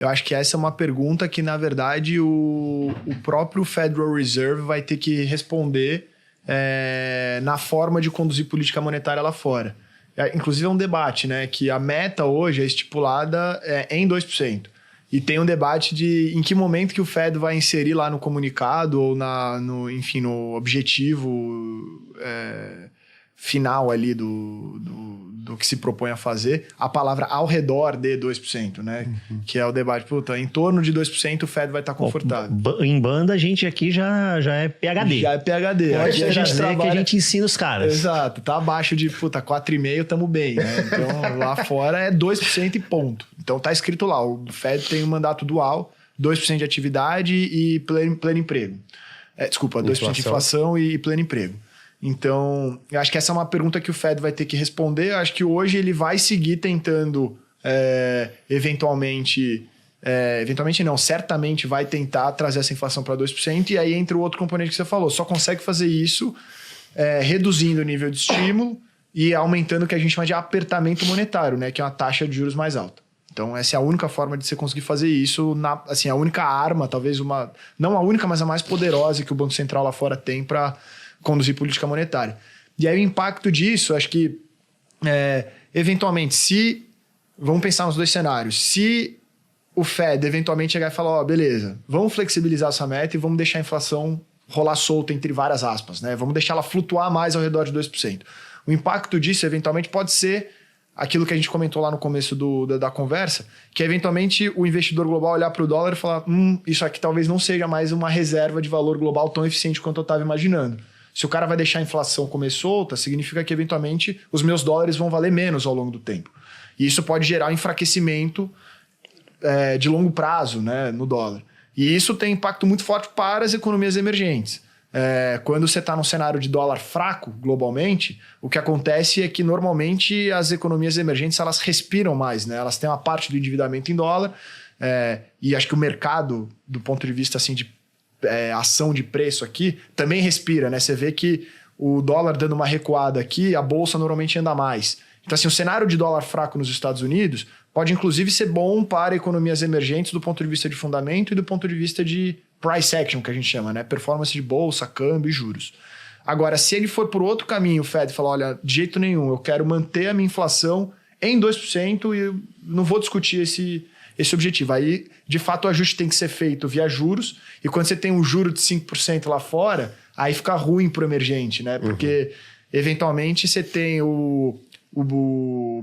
Eu acho que essa é uma pergunta que, na verdade, o próprio Federal Reserve vai ter que responder na forma de conduzir política monetária lá fora. Inclusive, é um debate, né? Que a meta hoje é estipulada em 2%. E tem um debate de em que momento que o Fed vai inserir lá no comunicado ou no objetivo final ali do que se propõe a fazer, a palavra ao redor de 2%, né? Uhum. Que é o debate, em torno de 2% o Fed vai estar confortável. Em banda, a gente aqui já é PhD. Já é PhD. Aqui a gente trabalha... que a gente ensina os caras. Exato. Tá abaixo de 4,5%, tamo bem, né? Então, lá fora é 2% e ponto. Então, tá escrito lá, o Fed tem um mandato dual, 2% de atividade e pleno emprego. 2% de inflação e pleno emprego. Então, eu acho que essa é uma pergunta que o Fed vai ter que responder. Eu acho que hoje ele vai seguir tentando, eventualmente não, certamente vai tentar trazer essa inflação para 2%, e aí entra o outro componente que você falou. Só consegue fazer isso reduzindo o nível de estímulo e aumentando o que a gente chama de apertamento monetário, né, que é uma taxa de juros mais alta. Então, essa é a única forma de você conseguir fazer isso, a única arma, talvez não a única, mas a mais poderosa que o Banco Central lá fora tem para conduzir política monetária. E aí o impacto disso, acho que, eventualmente, vamos pensar nos dois cenários, se o Fed eventualmente chegar e falar, beleza, vamos flexibilizar essa meta e vamos deixar a inflação rolar solta entre várias aspas, né? Vamos deixar ela flutuar mais ao redor de 2%. O impacto disso, eventualmente, pode ser aquilo que a gente comentou lá no começo da conversa, que é, eventualmente, o investidor global olhar para o dólar e falar, isso aqui talvez não seja mais uma reserva de valor global tão eficiente quanto eu estava imaginando. Se o cara vai deixar a inflação comer solta, significa que, eventualmente, os meus dólares vão valer menos ao longo do tempo. E isso pode gerar um enfraquecimento de longo prazo, né, no dólar. E isso tem impacto muito forte para as economias emergentes. Quando você está num cenário de dólar fraco, globalmente, o que acontece é que, normalmente, as economias emergentes elas respiram mais, né? Elas têm uma parte do endividamento em dólar, e acho que o mercado, do ponto de vista assim, de ação de preço aqui, também respira, né? Você vê que o dólar dando uma recuada aqui, a bolsa normalmente anda mais. Então, assim, o cenário de dólar fraco nos Estados Unidos pode, inclusive, ser bom para economias emergentes do ponto de vista de fundamento e do ponto de vista de price action, que a gente chama, né? Performance de bolsa, câmbio e juros. Agora, se ele for por outro caminho, o Fed falar, olha, de jeito nenhum, eu quero manter a minha inflação em 2% e eu não vou discutir esse objetivo. Aí, de fato, o ajuste tem que ser feito via juros, e quando você tem um juro de 5% lá fora, aí fica ruim para o emergente, né? Porque, eventualmente, você tem o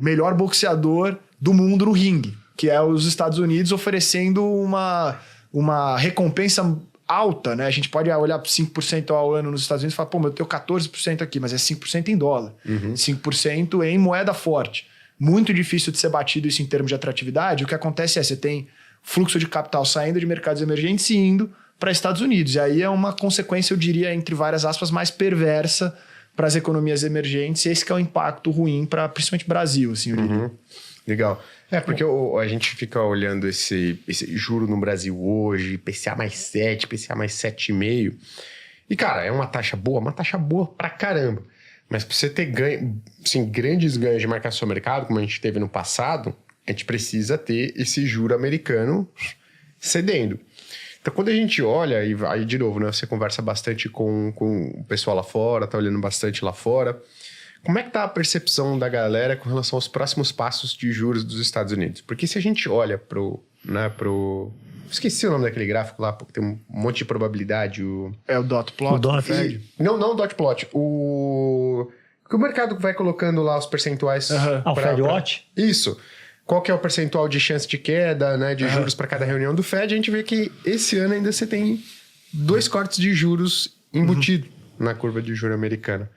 melhor boxeador do mundo no ringue, que é os Estados Unidos oferecendo uma recompensa alta, né? A gente pode olhar para 5% ao ano nos Estados Unidos e falar, eu tenho 14% aqui, mas é 5% em dólar, 5% em moeda forte. Muito difícil de ser batido isso em termos de atratividade. O que acontece você tem fluxo de capital saindo de mercados emergentes e indo para Estados Unidos. E aí é uma consequência, eu diria, entre várias aspas, mais perversa para as economias emergentes. E esse que é o impacto ruim para principalmente Brasil, assim, eu diria. Legal. Porque a gente fica olhando esse juro no Brasil hoje, IPCA mais 7, IPCA mais 7,5. E, cara, é uma taxa boa pra caramba. Mas para você ter ganho, assim, grandes ganhos de marcação ao mercado, como a gente teve no passado, a gente precisa ter esse juro americano cedendo. Então, quando a gente olha, e aí de novo, né, você conversa bastante com o pessoal lá fora, tá olhando bastante lá fora. Como é que tá a percepção da galera com relação aos próximos passos de juros dos Estados Unidos? Porque se a gente olha esqueci o nome daquele gráfico lá, porque tem um monte de probabilidade. É o dot plot? O dot. Não o dot plot. Que o mercado vai colocando lá os percentuais. O Fed Watch? Isso. Qual que é o percentual de chance de queda, né, de juros para cada reunião do Fed? A gente vê que esse ano ainda você tem 2 cortes de juros embutido na curva de juro americana.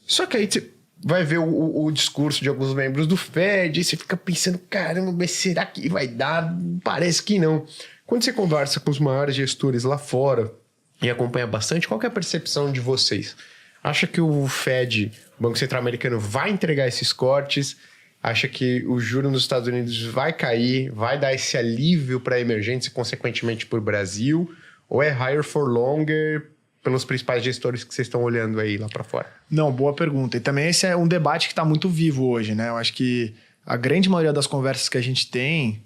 Só que aí você vai ver o discurso de alguns membros do Fed e você fica pensando, caramba, mas será que vai dar? Parece que não. Quando você conversa com os maiores gestores lá fora e acompanha bastante, qual que é a percepção de vocês? Acha que o Fed, o Banco Central Americano, vai entregar esses cortes? Acha que o juro nos Estados Unidos vai cair, vai dar esse alívio para a emergência e, consequentemente, para o Brasil? Ou é higher for longer pelos principais gestores que vocês estão olhando aí lá para fora? Não, boa pergunta. E também esse é um debate que está muito vivo hoje, né? Eu acho que a grande maioria das conversas que a gente tem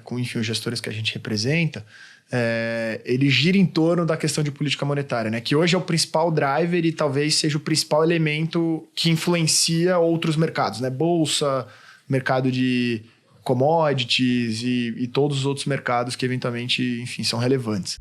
com enfim, os gestores que a gente representa, ele gira em torno da questão de política monetária, né? Que hoje é o principal driver e talvez seja o principal elemento que influencia outros mercados, né? Bolsa, mercado de commodities e todos os outros mercados que eventualmente, enfim, são relevantes.